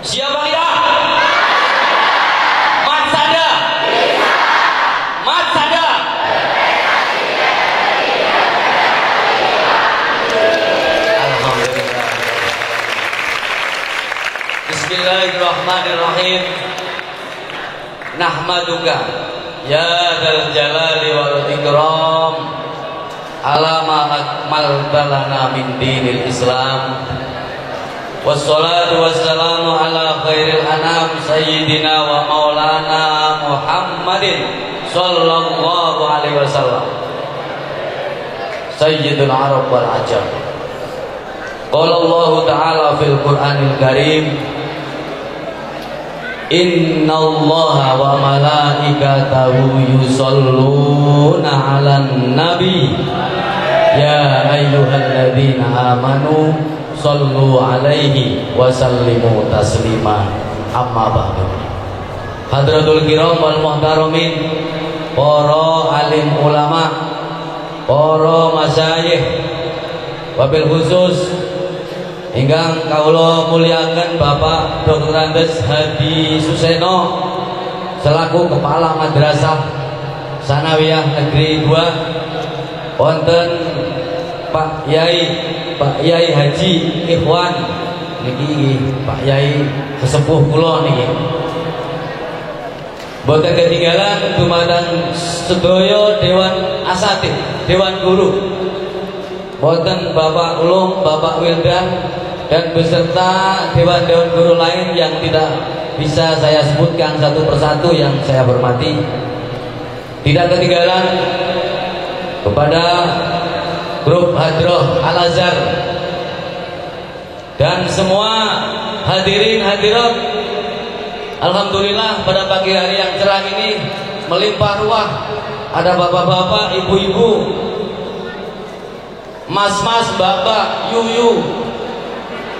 Siapa kita? Matsada. Matsada. Alhamdulillah. Bismillahirrahmanirrahim. Nahmaduka ya dzal jalali wal ikram ala ma akmalta lana min dinil Islam. Wassalatu wassalamu ala khairil anam sayyidina wa maulana Muhammadin sallallahu alaihi wasallam sayyidul arab wal ajam. Qala Allah ta'ala fil Qur'anil Karim, innallaha wa malaikatahu yusholluna 'alan nabi ya ayyuhalladzina amanu shollu 'alaihi wa sallimu taslima. Amma ba'du. Hadratul kiram wal muhtaramin, para alim ulama, para masyayikh, wabil khusus ingkang kawula muliakan Bapak Dr. Andes Hadi Suseno selaku Kepala Madrasah Sanawiyah Negeri 2, wonten Pak Yai Haji Ikhwan niki Pak Yai sesepuh kula niki. Boten ketinggalan dumateng sedaya dewan asatidz, dewan guru. Boten Bapak Ulum, Bapak Wildan dan beserta dewan-dewan guru lain yang tidak bisa saya sebutkan satu persatu yang saya hormati. Tidak ketinggalan kepada grup Hadroh Al-Azhar dan semua hadirin hadirat. Alhamdulillah pada pagi hari yang cerah ini melimpah ruah, ada bapak-bapak, ibu-ibu, mas-mas, mbak-mbak, yuyu,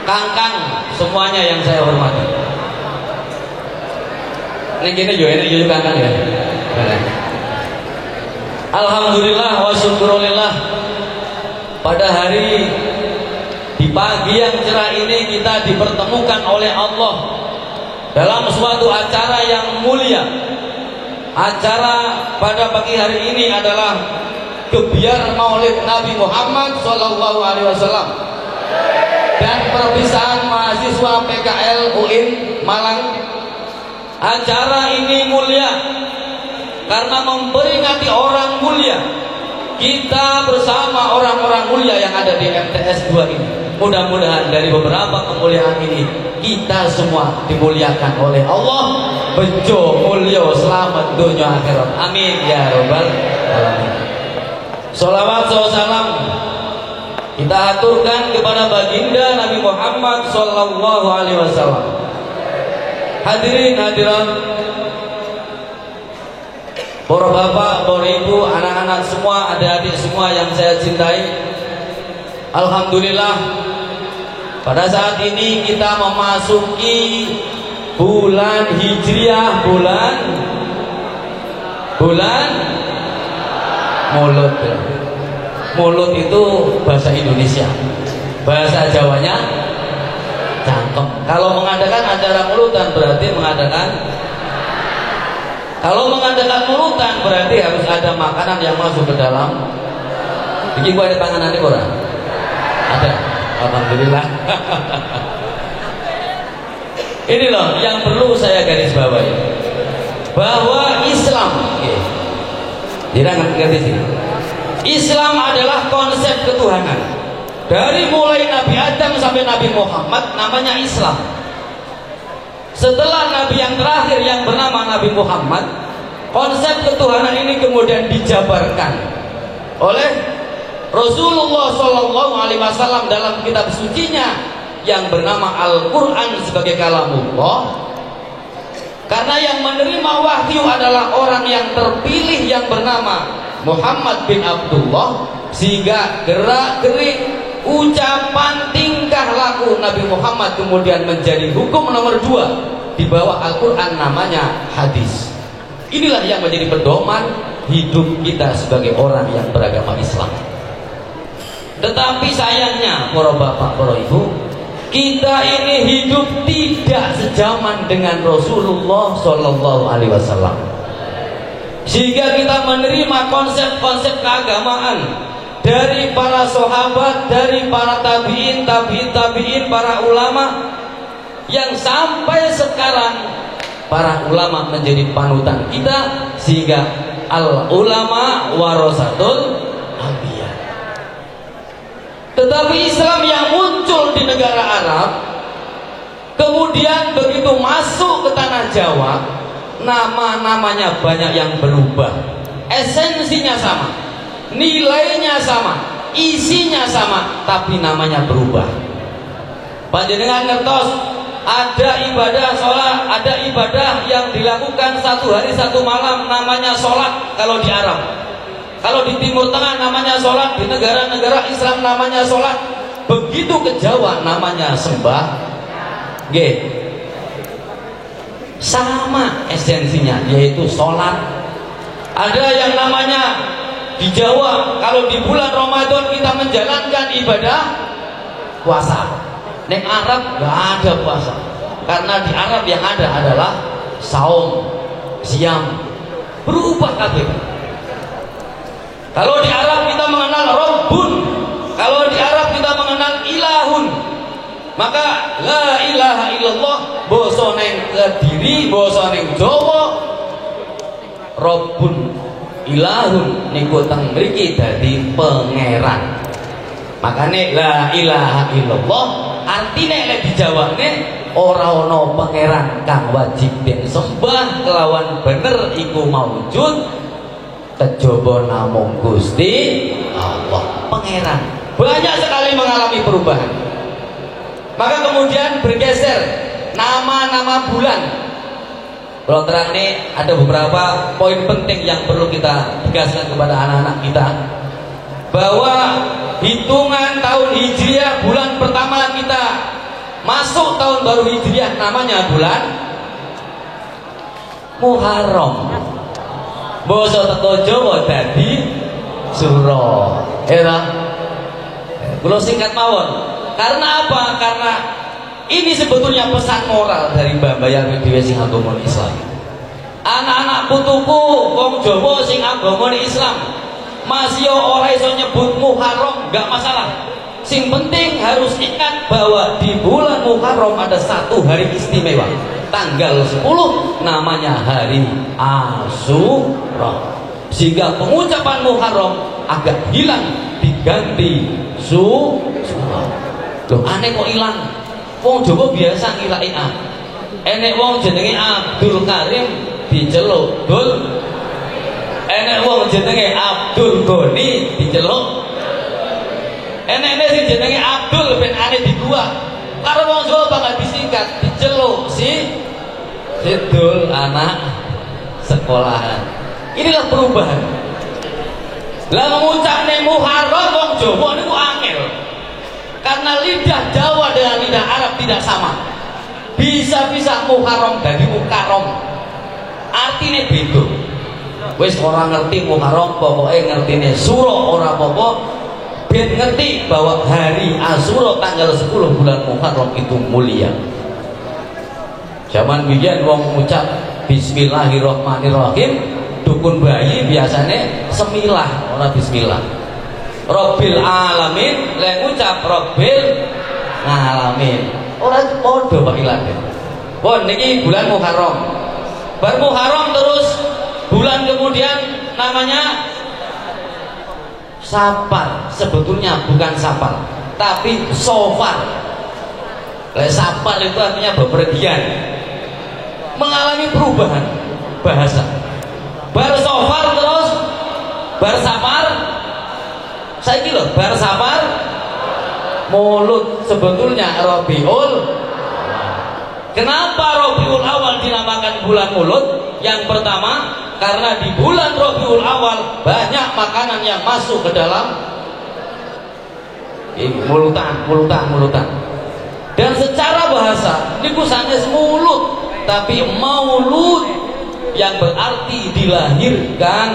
kangkang, semuanya yang saya hormati. Ini gini yuyu kangkang ya. Alhamdulillah wa syukurulillah, pada hari di pagi yang cerah ini kita dipertemukan oleh Allah dalam suatu acara yang mulia. Acara pada pagi hari ini adalah Gebiar Maulid Nabi Muhammad Sallallahu Alaihi Wasallam dan perpisahan mahasiswa PKL UIN Malang. Acara ini mulia karena memperingati orang mulia. Kita bersama orang-orang mulia yang ada di MTS 2 ini. Mudah-mudahan dari beberapa kemuliaan ini kita semua dimuliakan oleh Allah. Bejo mulya selamat dunia akhirat. Amin ya rabbal alamin. Sholawat salam kita aturkan kepada baginda Nabi Muhammad sallallahu alaihi wasallam. Hadirin hadirat, para bapak, para ibu, anak-anak semua, adik-adik semua yang saya cintai. Alhamdulillah pada saat ini kita memasuki bulan Hijriah, bulan Mulut. Mulut itu bahasa Indonesia, bahasa Jawanya cangkem. Kalau mengadakan acara mulutan berarti kalau mengadakan mulutan berarti harus ada makanan yang masuk ke dalam. Bikin ada panganan ini orang? Ada. Alhamdulillah. Ini loh yang perlu saya garis bawahi, bahwa Islam, jangan ngerti sih. Islam adalah konsep ketuhanan. Dari mulai Nabi Adam sampai Nabi Muhammad namanya Islam. Setelah Nabi yang terakhir yang bernama Nabi Muhammad, konsep ketuhanan ini kemudian dijabarkan oleh Rasulullah Shallallahu Alaihi Wasallam dalam kitab sucinya yang bernama Al-Quran sebagai kalamullah. Karena yang menerima wahyu adalah orang yang terpilih yang bernama Muhammad bin Abdullah, sehingga gerak-gerik, ucapan, tingkah laku Nabi Muhammad kemudian menjadi hukum nomor 2 di bawah Al-Quran, namanya hadis. Inilah yang menjadi pedoman hidup kita sebagai orang yang beragama Islam. Tetapi sayangnya para bapak, para ibu, kita ini hidup tidak sejaman dengan Rasulullah Shallallahu Alaihi Wasallam, sehingga kita menerima konsep-konsep keagamaan dari para sahabat, dari para tabiin, tabiin, para ulama, yang sampai sekarang para ulama menjadi panutan kita, sehingga al ulama warasatul anbiya. Tetapi Islam yang muncul di negara Arab, kemudian begitu masuk ke tanah Jawa, nama-namanya banyak yang berubah, esensinya sama, nilainya sama, isinya sama, tapi namanya berubah. Panjenengan ngertos, ada ibadah sholat, ada ibadah yang dilakukan 1 hari 1 malam, namanya sholat kalau di Arab. Kalau di Timur Tengah namanya sholat, di negara-negara Islam namanya sholat. Begitu ke Jawa namanya sembah. Nggih. Sama esensinya, yaitu sholat. Ada yang namanya di Jawa, kalau di bulan Ramadan kita menjalankan ibadah puasa. Di Arab gak ada puasa, karena di Arab yang ada adalah saum, siam. Berubah kabeh. Kalau di Arab kita mengenal Rabbun, kalau di Arab kita mengenal ilahun, maka la ilaha illallah basa ning Kediri, basa ning Jawa Rabbun, ilahun niku teng mriki dadi pangeran. Makane la ilaha illallah artine lek dijawane ora ana pangeran kang wajib den sembah kelawan bener iku maujud kejaba namung Gusti Allah. Pangeran banyak sekali mengalami perubahan, maka kemudian bergeser nama-nama bulan. Kalau terang ini ada beberapa poin penting yang perlu kita tegaskan kepada anak-anak kita, bahwa hitungan tahun Hijriah bulan pertama kita masuk tahun baru Hijriah namanya bulan Muharram. Basa teko Jawa dadi Suro. Ya. Kula singkat mawon. Karena apa? Karena ini sebetulnya pesan moral dari Mbah yang dhewe sing agama Islam. Anak-anak putuku wong Jawa sing agama Islam masih ora iso nyebut Muharram, enggak masalah. Sing penting harus ingat bahwa di bulan Muharram ada 1 hari istimewa. Tanggal 10 namanya hari Asyura. Sehingga pengucapan Muharram agak hilang diganti Syura. Loh aneh kok hilang? Wong Jawa biasa ngilaki A. Enek wong jenenge Abdul Karim diceluk Dul. Enek wong jenenge Abdul Goni diceluk. Enek sing jenenge Abdul ben ane di gua. Karo wong Jawa bakal disingkat diceluk si Dul anak sekolahan. Inilah perubahan. Lah mengucapne Muharram wong Jawa niku angel. Karena lidah Jawa dengan lidah Arab tidak sama. Bisa-bisa Muharram dadi Mukarram. Artine beda. Wis ora ngerti Muharram, pokoke ngertine Suro ora apa-apa. Ben ngerti bahwa hari Asyura tanggal 10 bulan Muharram itu mulia. Zaman biyen wong ngucap Bismillahirrahmanirrahim, dukun bayi biasanya semilah, ora bismillah. Rabbil alamin, lek ngucap Rabbil alamin. Ora padha Pak Ilane. Pun niki bulan Muharram. Bar Muharram terus bulan kemudian namanya Safar. Sebetulnya bukan Safar, tapi Sofar. Lek Safar itu artinya bepergian. Mengalami perubahan bahasa. Bar Sofar terus bar Safar. Saiki lho bar Safar Maulud, sebetulnya Rabiul. Kenapa Rabiul Awal dinamakan bulan Maulud? Yang pertama, karena di bulan Rabiul Awal banyak makanan yang masuk ke dalam mulutan. Dan secara bahasa niku sanes mulut, tapi maulud yang berarti dilahirkan,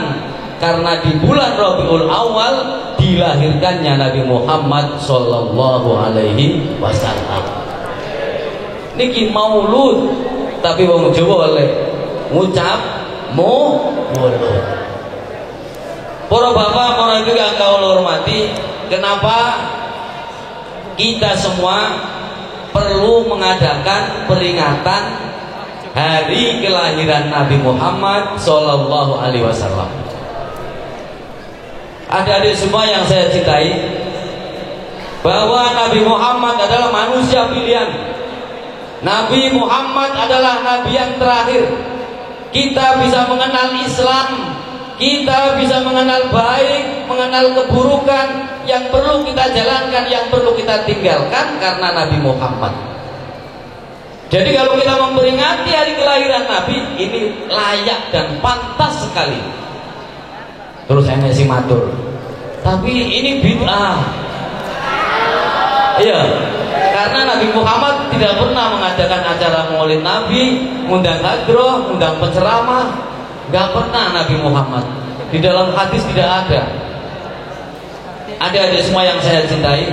karena di bulan Rabiul Awal dilahirkannya Nabi Muhammad sallallahu alaihi wasallam. niki maulud, tapi wong Jawa oleh ngucap maulud. Para bapak, para ibu yang kau hormati, kenapa kita semua perlu mengadakan peringatan hari kelahiran Nabi Muhammad Sallallahu Alaihi Wasallam? Adik-adik semua yang saya cintai, bahwa Nabi Muhammad adalah manusia pilihan. Nabi Muhammad adalah Nabi yang terakhir. Kita bisa mengenal Islam, kita bisa mengenal baik, mengenal keburukan, yang perlu kita jalankan, yang perlu kita tinggalkan karena Nabi Muhammad. Jadi kalau kita memperingati hari kelahiran Nabi, ini layak dan pantas sekali. Terus saya masih matur, tapi ini bid'ah. Iya, karena Nabi Muhammad tidak pernah mengadakan acara maulid Nabi, undang hadroh, undang penceramah. Gak pernah Nabi Muhammad. Di dalam hadis tidak ada. Adik-adik semua yang saya cintai,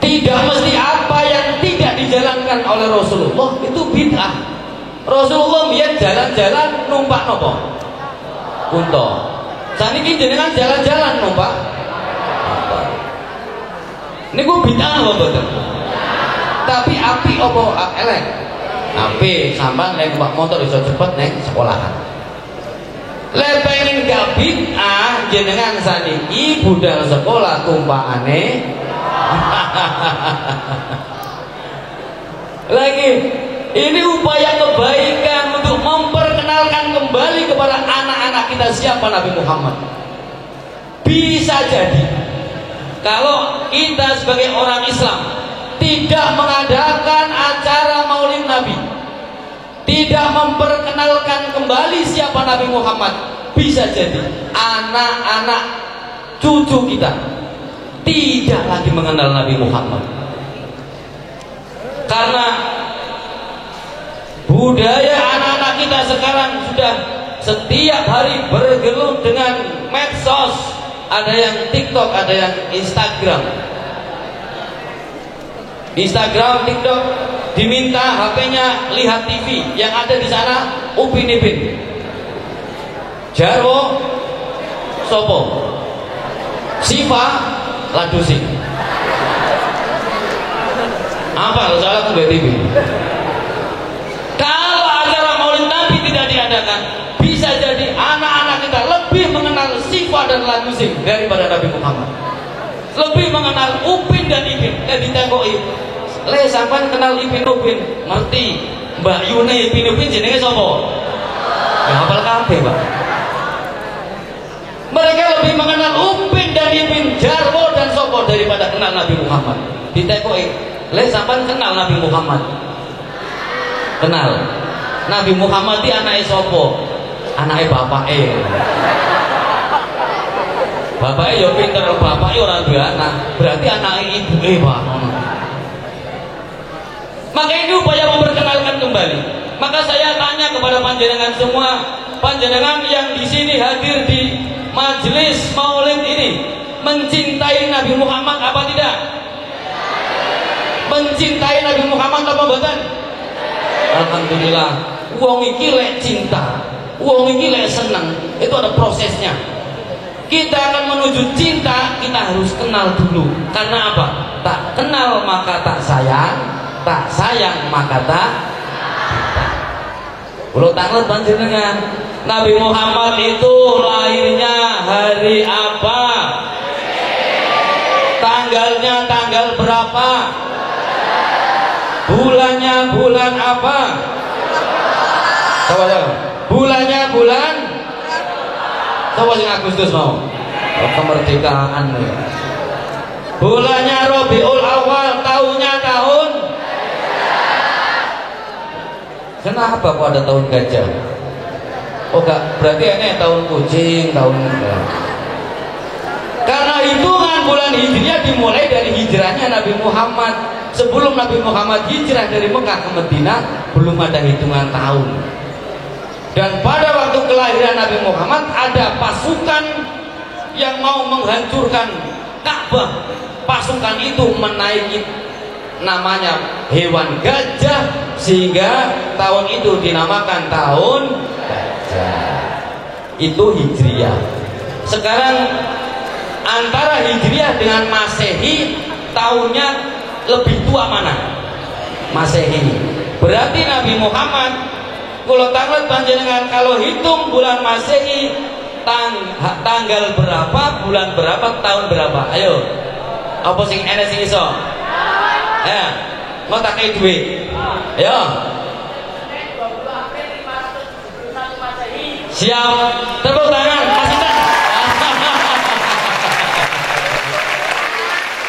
tidak mesti apa yang tidak dijalankan oleh Rasulullah itu bid'ah. Rasulullah biar jalan-jalan numpak nopo? Unta. Saniki jenengan jalan-jalan numpak. Niku bid'ah apa mboten? Tapi api apa elek? Api sampean lek numpak motor iso cepet neng sekolahan. Lek pengen gak bid'ah jenengan saniki budal sekolah tumpakane. Lagi ini upaya kebaikan untuk memperkenalkan kembali kepada anak-anak kita siapa Nabi Muhammad. Bisa jadi kalau kita sebagai orang Islam tidak mengadakan acara maulid Nabi, tidak memperkenalkan kembali siapa Nabi Muhammad, bisa jadi anak-anak cucu kita tidak lagi mengenal Nabi Muhammad. Karena budaya anak-anak kita sekarang sudah setiap hari bergelut dengan medsos. Ada yang TikTok, ada yang Instagram. Instagram, TikTok, diminta HP-nya lihat TV, yang ada di sana Upin Ipin, Jarwo, Sopo, Siva, Ladusi. Apa kalau salah aku TV? Kalau acara maulid Nabi tidak diadakan, bisa jadi anak-anak kita lebih mengenal Siva dan Ladusi daripada Nabi Muhammad. Lebih mengenal Upin dan Ipin. Ditengok'i, le sampean kenal Ipin Upin, ngerti Mbak Yune Ipin Upin jenenge sapa? Ya hafal kabeh, Pak. Mereka lebih mengenal Upin dan Ipin, Jarwo dan Sopo daripada kenal Nabi Muhammad. Ditengok'i, le sampean kenal Nabi Muhammad? Kenal. Nabi Muhammad iki anake sapa? Anake bapake. Bapake ya pinter, bapake ora duwe anak, berarti anake ibuke, Pak. Maka ini upaya memperkenalkan kembali. Maka saya tanya kepada panjenengan semua, panjenengan yang di sini hadir di majelis maulid ini, mencintai Nabi Muhammad apa tidak? Mencintai Nabi Muhammad apa mboten? Alhamdulillah. Wong iki lek cinta, wong iki lek seneng, itu ada prosesnya. Kita akan menuju cinta, kita harus kenal dulu. Karena apa? Tak kenal maka tak sayang, tak sayang maka tak cinta. Kalau tanglet panjenengan, Nabi Muhammad itu lahirnya hari apa? Tanggalnya tanggal berapa? Bulannya bulan apa? Coba jawab. Bulannya bulan? Coba sing Agustus mau. Kemerdekaan. Bulannya Rabiul Awal, tahunnya tahun. Kenapa kok ada tahun gajah? Oh enggak, berarti ini tahun kucing, tahun. Karena hitungan bulan Hijriah dimulai dari hijrahnya Nabi Muhammad. Sebelum Nabi Muhammad hijrah dari Mekah ke Madinah, belum ada hitungan tahun. Dan pada waktu kelahiran Nabi Muhammad ada pasukan yang mau menghancurkan Ka'bah. Pasukan itu menaiki namanya hewan gajah, sehingga tahun itu dinamakan tahun gajah. Itu Hijriah. Sekarang antara Hijriah dengan Masehi, tahunnya lebih tua mana? Masehi. Berarti Nabi Muhammad kalau tanggal panjenengan kalau hitung bulan Masehi tanggal berapa, bulan berapa, tahun berapa? Ayo. Apa sing enes sing iso? Ya, mau tak kayak duit. Ayo. Siap. Tepuk tangan. Masih tak?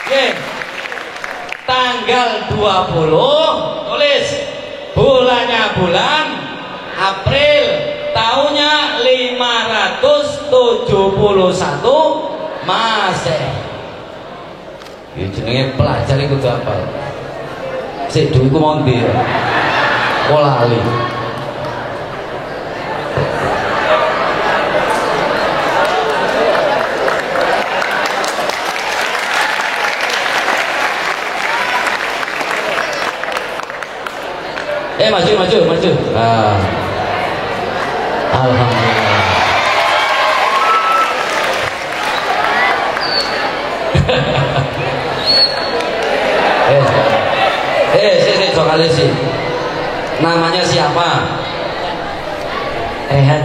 Oke. Tanggal 20 tulis bulannya bulan April, tahunnya 571 Masehi. Ya jenenge pelajar iku hafal. Sik duwe iku mau ndi? Pola ali. Maju. Ah. Alhamdulillah. Soalnya sih namanya siapa? Rehan.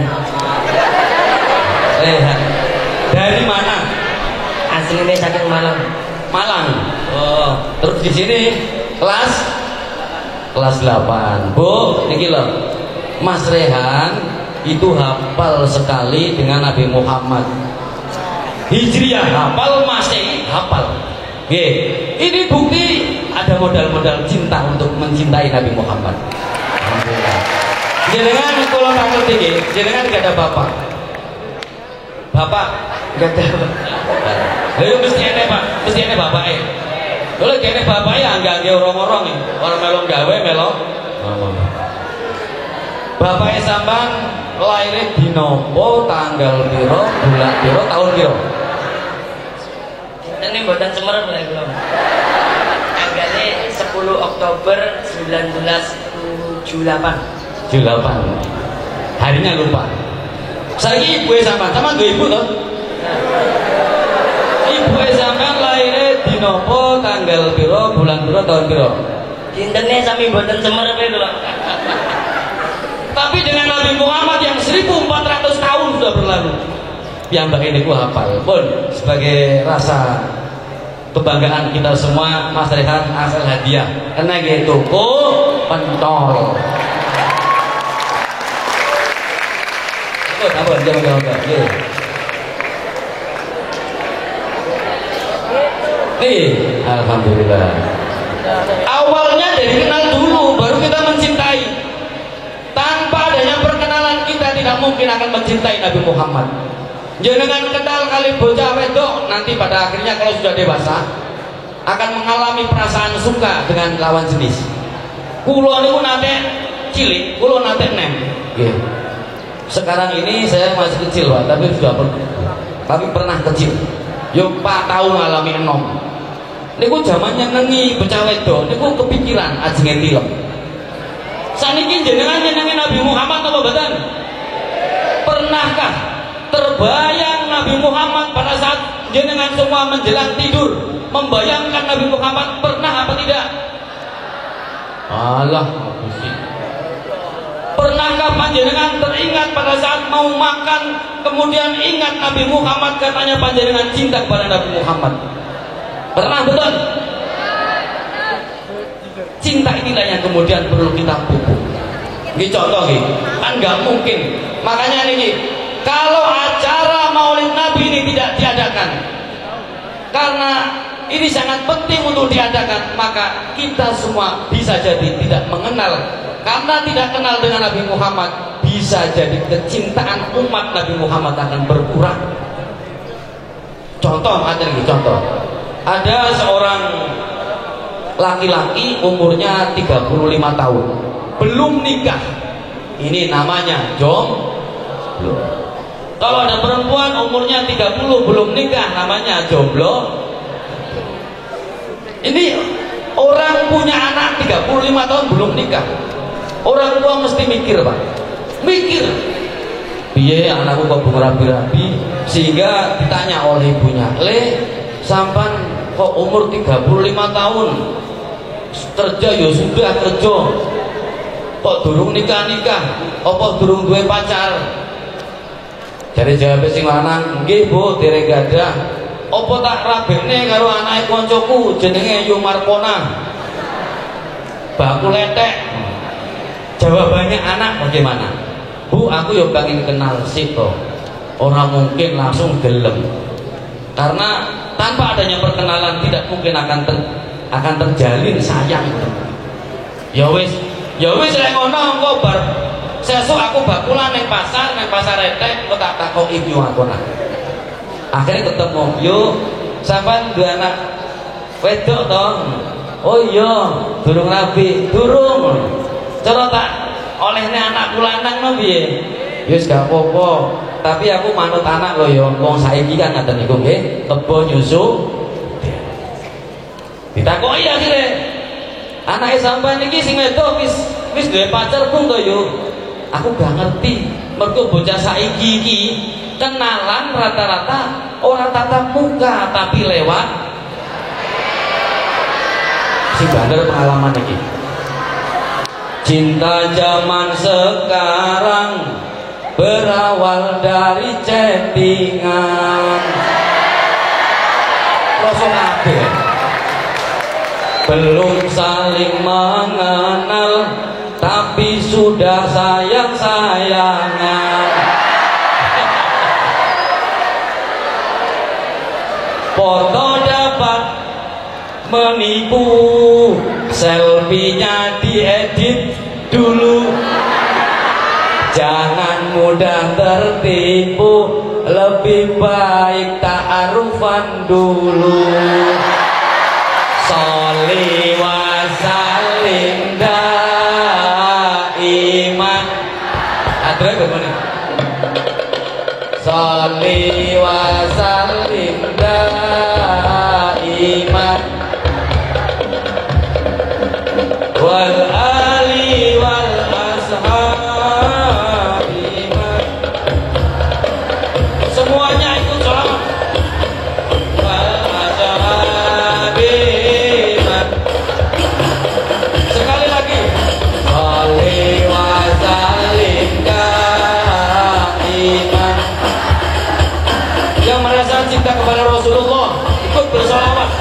Dari mana? Aslinya saking Malang. Oh, terus di sini kelas 8. Bu, niki loh. Mas Rehan itu hafal sekali dengan Nabi Muhammad. Hijriah hafal, Masehi hafal. Ini bukti ada modal-modal cinta untuk mencintai Nabi Muhammad. Alhamdulillah. Jenengan kalau tak ngerti, jenengan gak ada bapak. Bapak gak ada. Lalu mesti ada pak, mesti ada bapak. Kalau kene bapak ya enggak orang-orang nih, orang melong gawe melong. Bapak sampean lahir di nopo, tanggal piro, bulan piro, tahun piro? Ini mboten semer mulai belum. Tanggalnya 10 Oktober 1978. Harinya lupa. Saiki ibu sama dua ibu toh? Ibu sampean lahir di nopo, tanggal piro, bulan piro, tahun piro? Dintene sami mboten semer lho. Tapi dengan Nabi Muhammad yang 1400 tahun sudah berlalu, piyambak ini ku hafal. Pun sebagai rasa kebanggaan kita semua, Mas Rehan asal hadiah karena gitu pentol. Apa jangan. Alhamdulillah. Awalnya dari kenal dulu, baru kita mencintai. Tanpa adanya perkenalan kita tidak mungkin akan mencintai Nabi Muhammad. Jangan kenal kali bocah wedok, nanti pada akhirnya kalau sudah dewasa akan mengalami perasaan suka dengan lawan jenis. Kulo niku nate cilik, kulo nate nem. Sekarang ini saya masih kecil Pak, tapi pernah kecil. Yo Pak tahu ngalami enom. Niku zamannya nengi bocah wedok, niku kepikiran ajenge tilem. Saniki jenengan nyenengi Nabi Muhammad apa mboten? Pernahkah terbayang Nabi Muhammad pada saat jenengan semua menjelang tidur membayangkan Nabi Muhammad, pernah apa tidak? Alah, pernahkah panjenengan teringat pada saat mau makan kemudian ingat Nabi Muhammad, katanya panjenengan cinta kepada Nabi Muhammad? Pernah betul? Cinta inilah yang kemudian perlu kita pupuk. Ini contoh nih, kan nggak mungkin. Makanya ini, kalau acara Maulid Nabi ini tidak diadakan, karena ini sangat penting untuk diadakan, maka kita semua bisa jadi tidak mengenal. Karena tidak kenal dengan Nabi Muhammad, bisa jadi kecintaan umat Nabi Muhammad akan berkurang. Contoh, ada seorang laki-laki umurnya 35 tahun, belum nikah. Ini namanya jomblo. Kalau ada perempuan umurnya 30 belum nikah, namanya jomblo. Ini Orang punya anak 35 tahun belum nikah. Orang tua mesti mikir, Pak. Mikir. Iya, anakku kok belum rabi-rabi, sehingga ditanya oleh ibunya, "Le, sampan kok umur 35 tahun? Kerja ya sudah kerja. Kok durung nikah-nikah? Apa durung duwe pacar?" Jadi jawab sing lanang, "Nggih, Bu, dereng gadah." "Apa tak rabekne karo anake koncoku jenenge Yumarkona. Baku letek." Jawabannya anak bagaimana? "Bu, aku yo pengen kenal sih toh. Orang mungkin langsung gelem. Karena tanpa adanya perkenalan tidak mungkin akan terjalin sayang." Ya wis lek ngono engko bar sesuk aku bakulan ning pasar retek kok tak takoki ibu akona. Akhirnya ketemu, "Yuk, sampean duwe anak wedok toh?" "Oh iya, durung rabi." "Durung. Cara tak olehne anakku lanang no piye?" "Wis gak apa-apa, tapi aku manut anak lho ya. Wong saiki kan ngaten niku nggih, kebo nyusu." Ditakoki akhire, "Anake sampean iki sing wedok wis duwe pacar pun to yo?" "Aku gak ngerti, mergo bocah saiki iki kenalan rata-rata orang tatap muka tapi lewat." Si bandar pengalaman iki. Cinta zaman sekarang berawal dari chattingan. Langsung kabeh. Belum saling mengenal tapi sudah sayang-sayangan. Foto dapat menipu, selfie-nya diedit dulu. Jangan mudah tertipu, lebih baik ta'arufan dulu. Sholli wa sallim daiman. Adre bagaimana? Sholli wa sallim daiman wal ali wal ashabi. Semuanya ikut sholawat. Wal ashabi. Sekali lagi. Sholli wa sallim daiman. Yang merasa cinta kepada Rasulullah ikut bersolawat.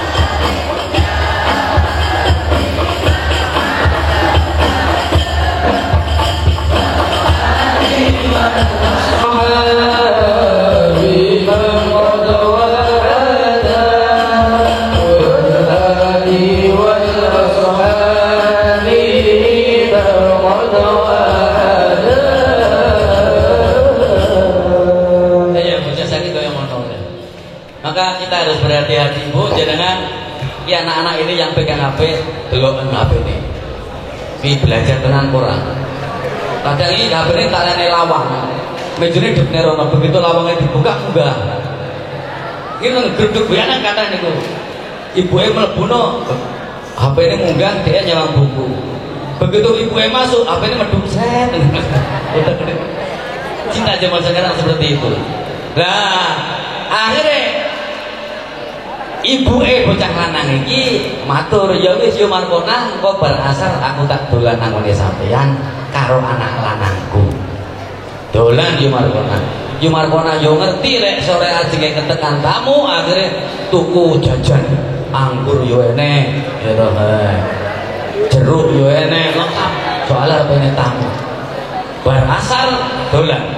Maka kita harus berhati-hati, Bu, jangan ya anak-anak ini yang pegang HP delok HP ini. Pi belajar tenan kurang. Kadang ini HP ini tak lene lawang. Mejune dipne rono, begitu lawangnya dibuka enggak. Ini ngedruk bayanan kata niku. Ibuke mlebu no, HP ini munggah dia nyawang buku. Begitu ibuke masuk, HP ini medhuk set. Cinta zaman sekarang seperti itu. Nah, akhirnya ibuke bocah lanang iki matur, "Ya wis yo Markona, engko bar asar aku tak dolan nang ngene sampeyan karo anak lanangku." Dolan yo Markona. Yo Markona yo ngerti lek sore ajenge ketekan tamu, akhirnya tuku jajan. Anggur yo enek, ya toh. Jeruk yo enek, lengkap. Soalnya apa ini tamu. Bar asar dolan.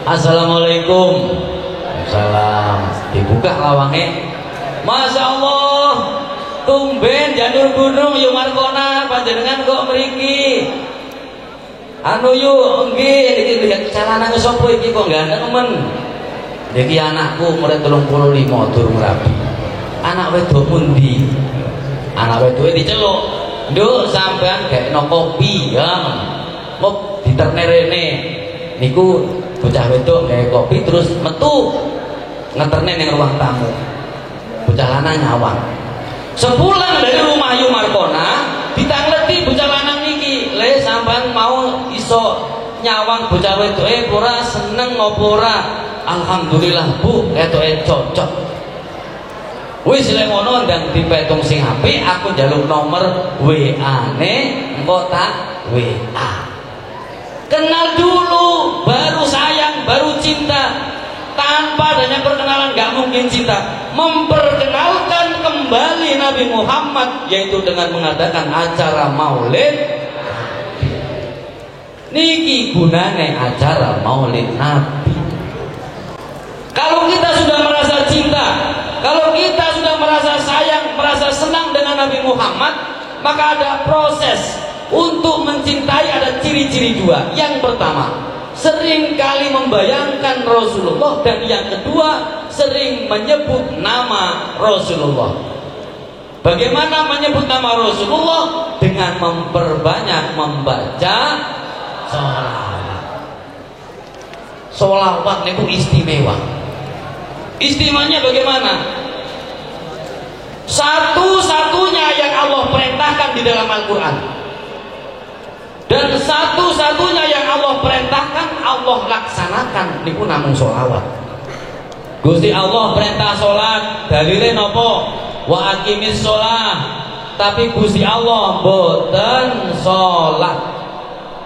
"Assalamualaikum." "Salam." Dibuka lawangnya. "Masya Allah, tumben janur gunung yo Markona, panjenengan kok mriki? Anu yo nggih iki calana sapa iki kok ganteng men?" "Iki anakku umure 35 durung rabi." "Anak wedok pundi?" "Anak wedoke diceluk, Nduk sampean gaekno kopi ya." Kok diterne rene niku bocah wedok gawe kopi terus metu ngeterne ning ruang tamu. Bocah lanang nyawang. Sepulang dari rumah Yu Markona, ditangleti bocah lanang niki, "Le sampean mau iso nyawang bocah wedoke ora, seneng apa ora?" "Alhamdulillah Bu, ketoke cocok." Wis lek ngono ndang dipetung sing apik, aku njaluk nomor WA-ne, engko tak WA. Kenal dulu, baru sayang, baru cinta. Tanpa adanya perkenalan gak mungkin cinta. Memperkenalkan kembali Nabi Muhammad, yaitu dengan mengadakan acara maulid. Niki gunane acara maulid Nabi. Kalau kita sudah merasa cinta, kalau kita sudah merasa sayang, merasa senang dengan Nabi Muhammad, maka ada proses untuk mencintai, ada ciri-ciri dua. Yang pertama, sering kali membayangkan Rasulullah, dan yang kedua, sering menyebut nama Rasulullah. Bagaimana menyebut nama Rasulullah? Dengan memperbanyak membaca sholawat. Sholawat itu istimewa. Istimewanya bagaimana? Satu-satunya yang Allah perintahkan di dalam Al-Quran, dan satu-satunya yang Allah perintahkan, Allah laksanakan, niku namung sholawat. Gusti Allah perintah sholat, dalile nopo? Wa aqimis sholat. Tapi Gusti Allah boten sholat.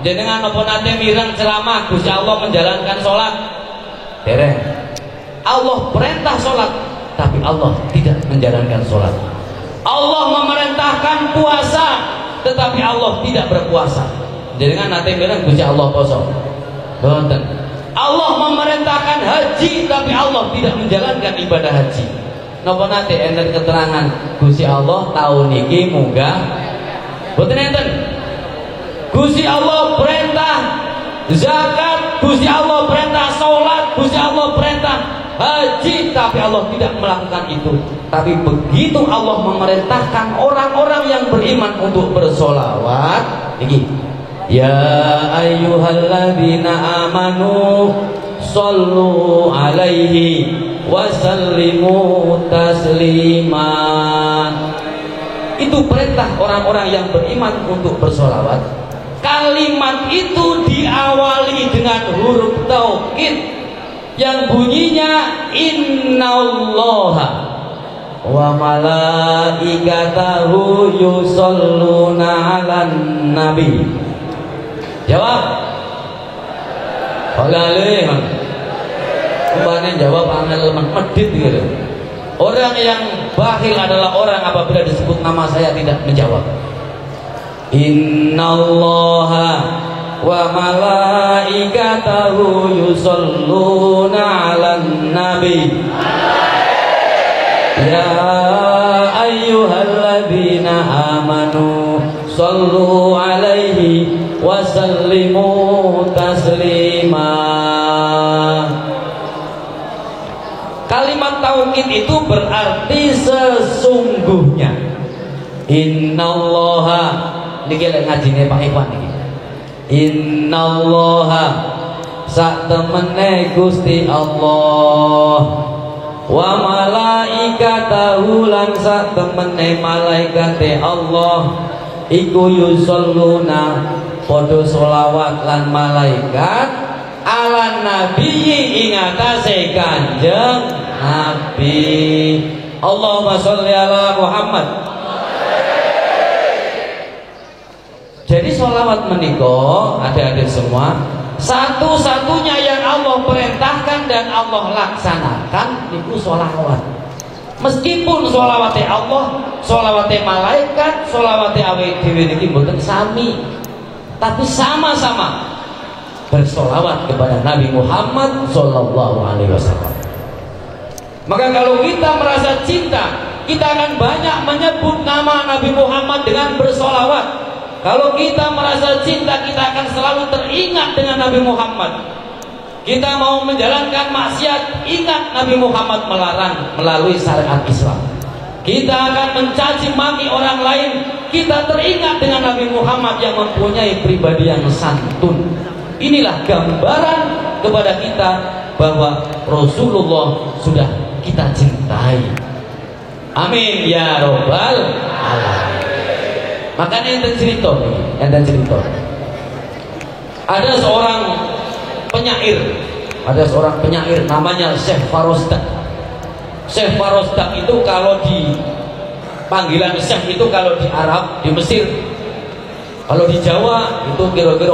Jenengan nopo nate mireng ceramah Gusti Allah menjalankan sholat? Dereng. Allah perintah sholat, tapi Allah tidak menjalankan sholat. Allah memerintahkan puasa, tetapi Allah tidak berpuasa. Jenengan nate mireng Gusti Allah poso? Boten. Allah memerintahkan haji, tapi Allah tidak menjalankan ibadah haji. Napa nate enten keterangan Gusti Allah tahun niki munggah? Boten enten. Gusti Allah perintah zakat, Gusti Allah perintah salat, Gusti Allah perintah haji, tapi Allah tidak melakukan itu. Tapi begitu Allah memerintahkan orang-orang yang beriman untuk bersolawat, iki, ya ayyuhalladzina amanu sallu alaihi wasallimu taslima. Itu perintah orang-orang yang beriman untuk bersolawat. Kalimat itu diawali dengan huruf taukid yang bunyinya innallaha wa malaikatahu yusholluna 'alan nabi. Jawab. Oleh Mbaknya jawab angel medit gitu. Orang yang bakhil adalah orang apabila disebut nama saya tidak menjawab. Innallaha wa malaikatahu yusholluna 'alan nabi. Ya ayyuhalladzina amanu sallu alaihi wa sallimu taslima. Kalimat taukid itu berarti sesungguhnya. Innallaha, niki lek ngajine Pak Iwan niki. Innallaha, sak temene Gusti Allah, wa malaikatahu, lan sak temene malaikate Allah, iku yusholluna, padha sholawat lan malaikat, ala nabiyyi ing atase Kanjeng Nabi. Allahumma sholli ala Muhammad. Jadi sholawat menika adik-adik semua, satu-satunya yang Allah perintahkan dan Allah laksanakan itu sholawat. Meskipun sholawate Allah, sholawate malaikat, sholawate awake dhewe niki mboten sami, tapi sama-sama bersolawat kepada Nabi Muhammad sallallahu alaihi wasallam. Maka kalau kita merasa cinta, kita akan banyak menyebut nama Nabi Muhammad dengan bersolawat. Kalau kita merasa cinta, kita akan selalu teringat dengan Nabi Muhammad. Kita mau menjalankan maksiat, ingat Nabi Muhammad melarang melalui syariat Islam. Kita akan mencaci maki orang lain, kita teringat dengan Nabi Muhammad yang mempunyai pribadi yang santun. Inilah gambaran kepada kita bahwa Rasulullah sudah kita cintai. Amin ya robbal alamin. Makanya enten cerita, ada seorang penyair namanya Syekh Farosdak. Syekh Farosdak itu kalau di panggilan Syekh itu kalau di Arab, di Mesir, kalau di Jawa itu kira-kira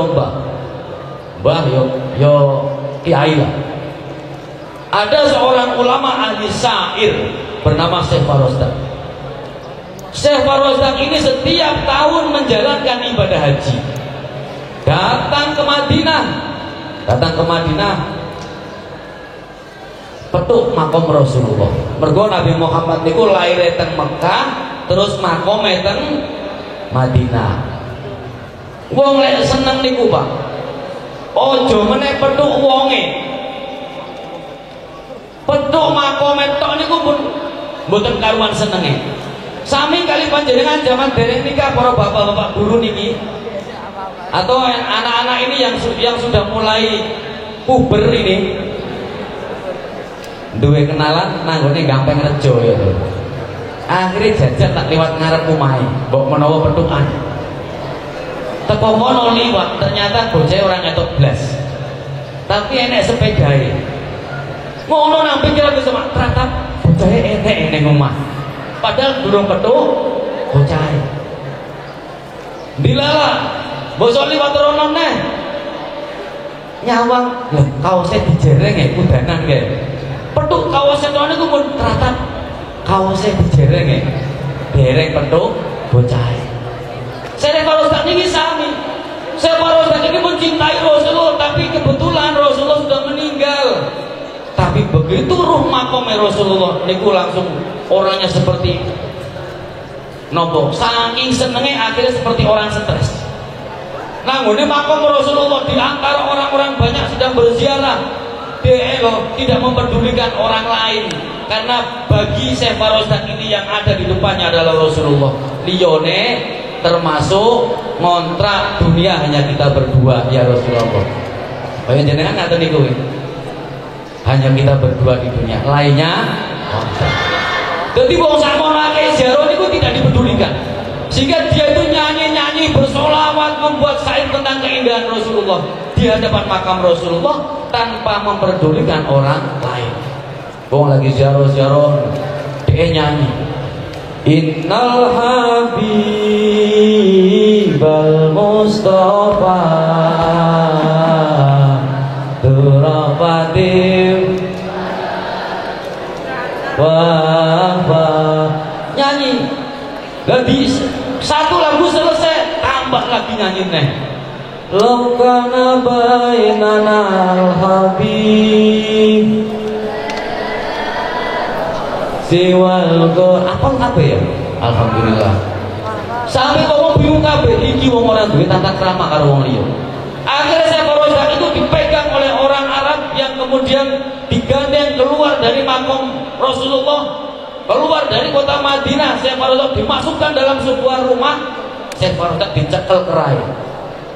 mbah yo kiai lah. Ada seorang ulama ahli syair bernama Syekh Farosdak. Syekh Farosdak ini setiap tahun menjalankan ibadah haji, datang ke Madinah petuk makom Rasulullah. Mergo Nabi Muhammad niku lair teng Mekah, terus makome teng Madinah. Wong lek seneng niku, Pak, ojo meneh petuk wonge. Petuk makome tok niku pun mboten karuan senenge. Sami kali panjenengan zaman dereng nikah para bapak-bapak guru niki, atau anak-anak ini yang sudah mulai puber ini, duwe kenalan nanggone Gampeng Rejo ya to. Akhire jajan tak liwat ngarep omahe, mbok menawa petukan. Teko kono liwat, ternyata bocah orang ngetok blas. Tapi enek sepedae. Ngono nang pikir aku sama ternyata bocah enek ning omah. Padahal durung petuk bocah. Dilala, bosok liwat rono neh. Nyawang, lho kaose dijereng ya udanan nggih. Petuk kaose to niku pun ternyata kaose dijereng ya. Dereng petuk bocah. Saya kalau tak niki sami. Saya kalau tak niki mencintai Rasulullah, tapi kebetulan Rasulullah sudah meninggal. Tapi begitu ruh makom Rasulullah niku langsung orangnya seperti nopo, saking senenge akhirnya seperti orang stres. Nanggone makom Rasulullah di antara orang-orang banyak sedang berziarah, dia tidak mempedulikan orang lain, karena bagi Syekh Farosdak ini yang ada di depannya adalah Rasulullah. Liyone termasuk ngontrak dunia hanya kita berdua ya Rasulullah. Kaya jenengan ngaten niku. Hanya kita berdua di dunia, lainnya kontrak. Jadi wong sakmono akeh ziarah niku tidak dipedulikan. Sehingga dia itu nyanyi-nyanyi bersolawat, membuat syair tentang keindahan Rasulullah di hadapan makam Rasulullah tanpa mempedulikan orang lain. Wong lagi ziarah-ziarah dia nyanyi. Innal habibal Mustafa turabatim wah nyanyi. Lagi satu lagu selesai tambah lagi nyanyi neh. Lokana bainana al-habib siwal go apa ya? Alhamdulillah. Sampai ngomong bingung kabeh iki wong ora duwe tata krama karo wong liya. Akhirnya Syekh Farosdak itu dipegang oleh orang Arab yang kemudian digandeng keluar dari makom Rasulullah, keluar dari kota Madinah. Syekh Farosdak dimasukkan dalam sebuah rumah. Syekh Farosdak dicekel kerai.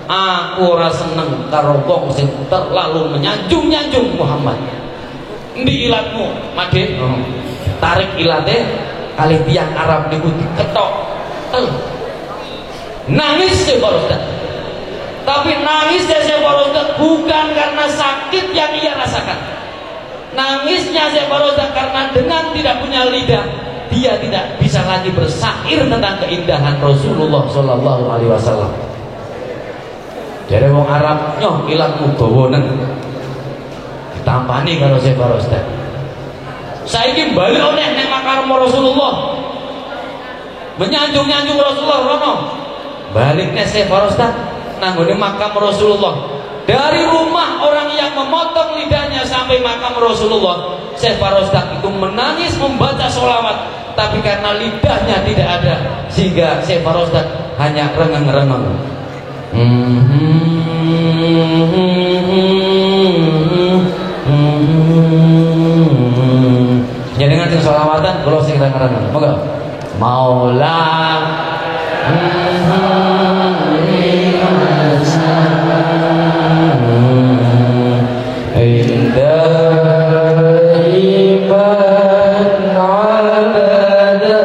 Aku ora seneng karo wong sing terlalu menyanjung-nyanjung Muhammad. Endi ilatmu, Made? Tarik ilate kali tiang Arab niku diketok. Nangis Syekh Farosdak. Tapi nangisnya Syekh Farosdak bukan karena sakit yang ia rasakan. Nangisnya Syekh Farosdak karena dengan tidak punya lidah, dia tidak bisa lagi bersair tentang keindahan Rasulullah Sallallahu Alaihi Wasallam. Jadi wong Arab nyoh ilatmu bawonen ditampani karo Syekh Farosdak. Saiki bali oleh nek makam Rasulullah, menyanjung-nyanjung Rasulullah rono. Baliknya Syekh Farosdak nanggone makam Rasulullah. Dari rumah orang yang memotong lidahnya sampai makam Rasulullah, Syekh Farosdak itu menangis membaca sholawat. Tapi karena lidahnya tidak ada, sehingga Syekh Farosdak hanya rengeng-rengeng. Ya dengan sing sholawatan kalau sing rengeng-rengeng. Moga Maula Indah iman abada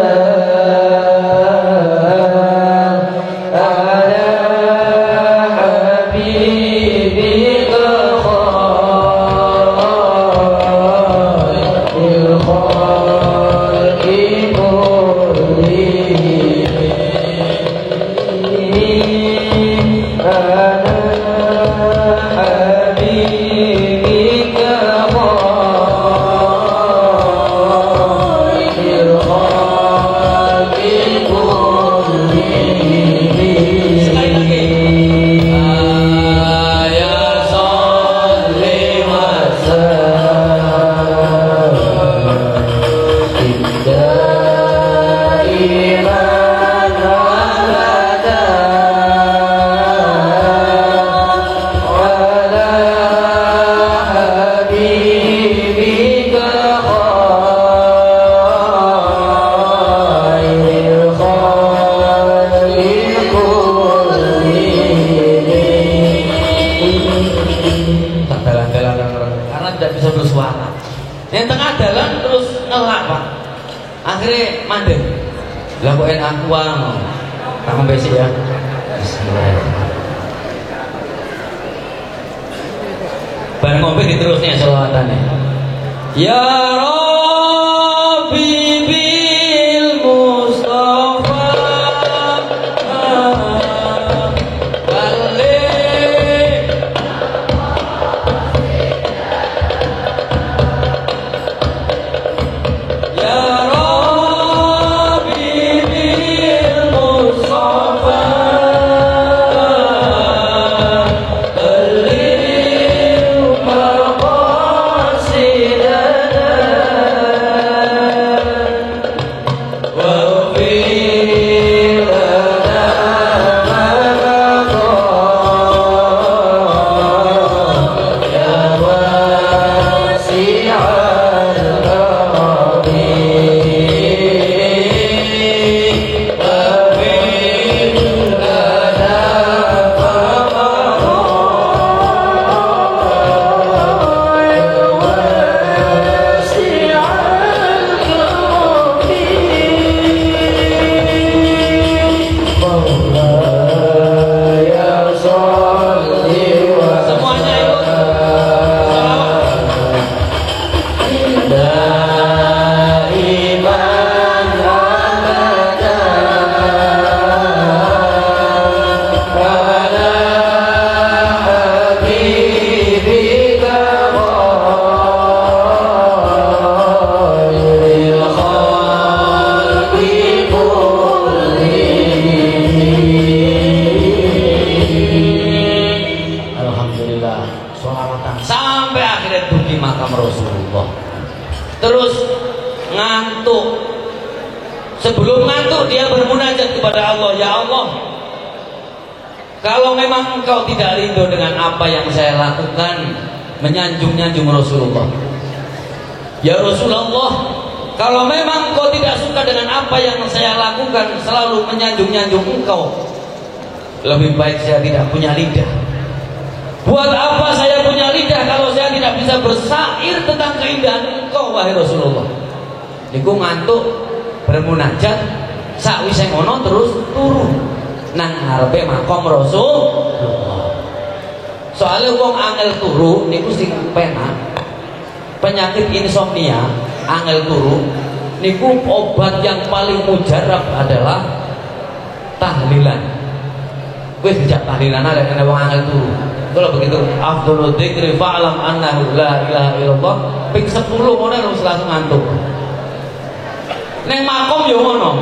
Yang tengah jalan terus ngelak Pak. Akhirnya mandek. Lah kok enak uang. Tak besok ya. Bismillahirrahmanirrahim. Bareng ngombe diterusnya selawatannya. Ya Rabbi bil Mustafa balik. Ya Rabbi bil Mustafa terus ngantuk. Sebelum ngantuk dia bermunajat kepada Allah, ya Allah, kalau memang engkau tidak ridho dengan apa yang saya lakukan, menyanjung-nyanjung Rasulullah. Ya Rasulullah, kalau memang engkau tidak suka dengan apa yang saya lakukan, selalu menyanjung-nyanjung engkau, lebih baik saya tidak punya lidah. Buat apa saya punya lidah kalau saya tidak bisa bersair tentang keindahan engkau, wahai Rasulullah. Niku ngantuk bermunajat, sakwise ngono terus turu nang ngarepe makom Rasulullah. Soalnya wong angel turu niku sing penak, penyakit insomnia, angel turu niku obat yang paling mujarab adalah tahlilan. Wis dijak tahlilan ada wong angel turu. Kalau begitu afdhalul dzikri fa'lam annahu la ilaha illallah ping 10 ngono wis langsung ngantuk. Neng makom yo ngono.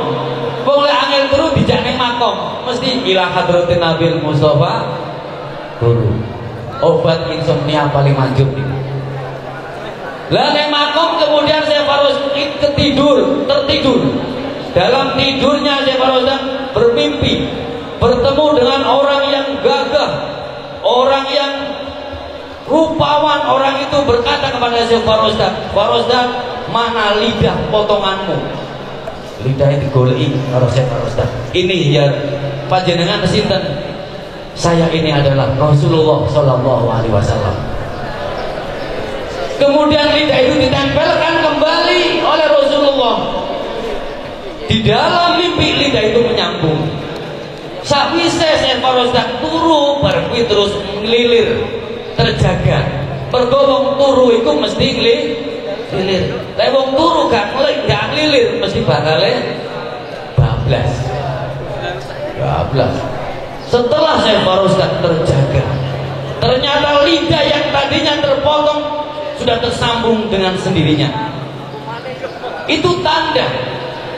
Wong lek angel turu dijak neng makom mesti ila hadratin Nabil Mustafa turu. Obat insomnia paling manjur niku. Lah neng makom kemudian saya harus tertidur. Dalam tidurnya saya harus bermimpi bertemu dengan orang yang gagah, orang yang rupawan. Orang itu berkata kepada saya, Farosdan, mana lidah potonganmu? Lidahnya digoleki karo saya, Farosdan. Ini ya panjenengan sinten? Saya ini adalah Rasulullah Shallallahu Alaihi Wasallam. Kemudian lidah itu ditempelkan kembali oleh Rasulullah. Di dalam mimpi lidah itu menyambung. Sakwise saya Farosdan turu bareng kuwi terus ngelilir terjaga. Mergo wong turu iku mesti ngelilir. Lek wong turu gak ngelilir mesti bakale bablas. Setelah saya Farosdan terjaga, ternyata lidah yang tadinya terpotong sudah tersambung dengan sendirinya. Itu tanda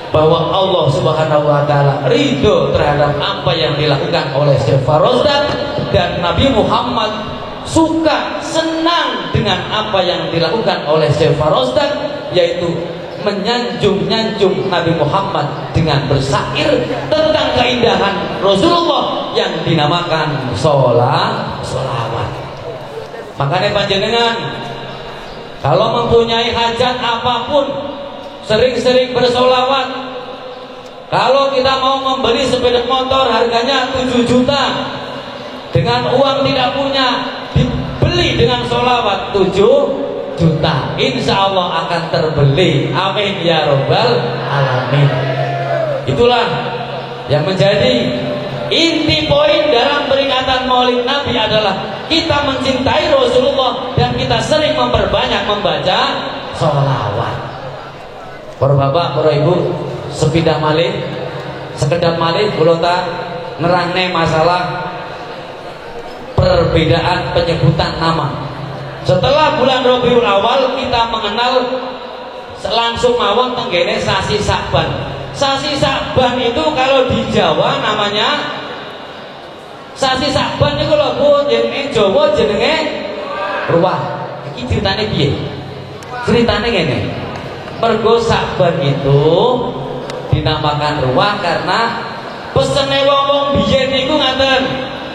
bahwa Allah Subhanahu wa taala ridho terhadap apa yang dilakukan oleh Syekh Farosdan, dan Nabi Muhammad suka, senang dengan apa yang dilakukan oleh Syekh Farosdan, yaitu menyanjung-nyanjung Nabi Muhammad dengan bersair tentang keindahan Rasulullah yang dinamakan sholawat. Makanya panjenengan kalau mempunyai hajat apapun, sering-sering bersolawat. Kalau kita mau membeli sepeda motor harganya 7 juta, dengan uang tidak punya, dibeli dengan solawat 7 juta, insya Allah akan terbeli. Amin ya robbal alamin. Itulah yang menjadi inti poin dalam peringatan Maulid Nabi adalah kita mencintai Rasulullah dan kita sering memperbanyak membaca sholawat. Para bapak, para ibu, sepidah malih, sekedap malih kula tak nerangne masalah perbedaan penyebutan nama. Setelah bulan Rabiul Awal kita mengenal langsung mawon tenggene sasi Sa'ban. Sasi Sa'ban itu kalau di Jawa namanya sasi Sa'ban itu lho Bu, jenenge Jawa jenenge Ruwah. Iki ceritane piye? Ceritane ngene. Mergo Sa'ban itu dinamakan Ruwah karena pesene wong-wong biyen niku ngaten,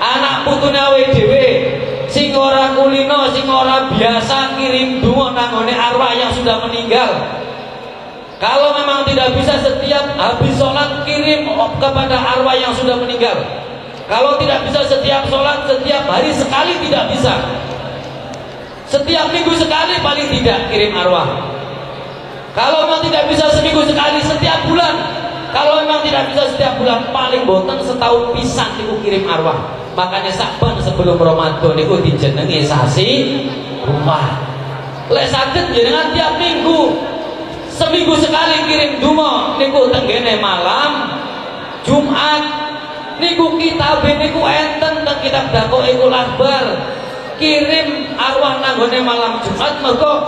anak putune awake dhewe sing ora kulino, sing ora biasa kirim donga nanggone arwah yang sudah meninggal. Kalau memang tidak bisa setiap habis sholat kirim kepada arwah yang sudah meninggal. Kalau tidak bisa setiap sholat, setiap hari sekali tidak bisa. Setiap minggu sekali paling tidak kirim arwah. Kalau memang tidak bisa seminggu sekali, setiap bulan. Kalau memang tidak bisa setiap bulan, paling boten setahun pisan niku kirim arwah. Makanya Sa'ban sebelum Ramadan niku dijenengi sasi Ruwah. Lek saged jenengan tiap minggu seminggu sekali kirim donga niku tenggene malam Jumat niku kitabe niku enten teng kitab Daqaiqul Akhbar. Kirim arwah nanggone malam Jumat mergo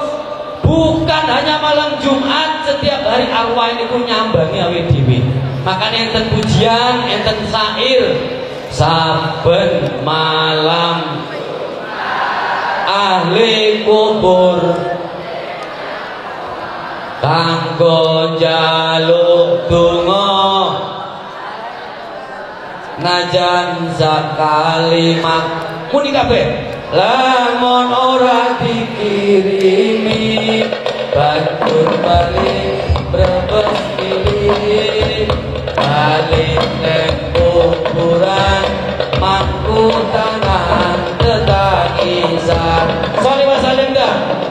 bukan hanya malam Jumat, setiap hari arwah niku nyambangi awake dhewe. Makanya enten pujian, enten syair. Saben malam ahli kubur kanggo njaluk donga najan sakalimat muni kabeh lamun ora dikirimi banjur balik brebes pilih balik neng kuburan mangku tangan tetakisan. Sholli wa sallim dah.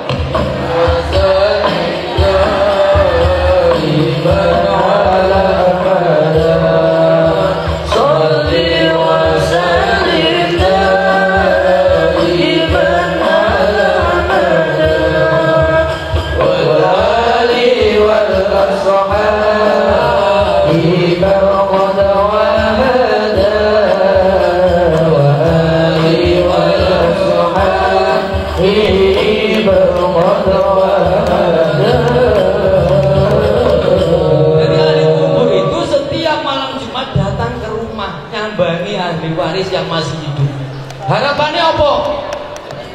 Waris yang masih hidup. Harapannya apa?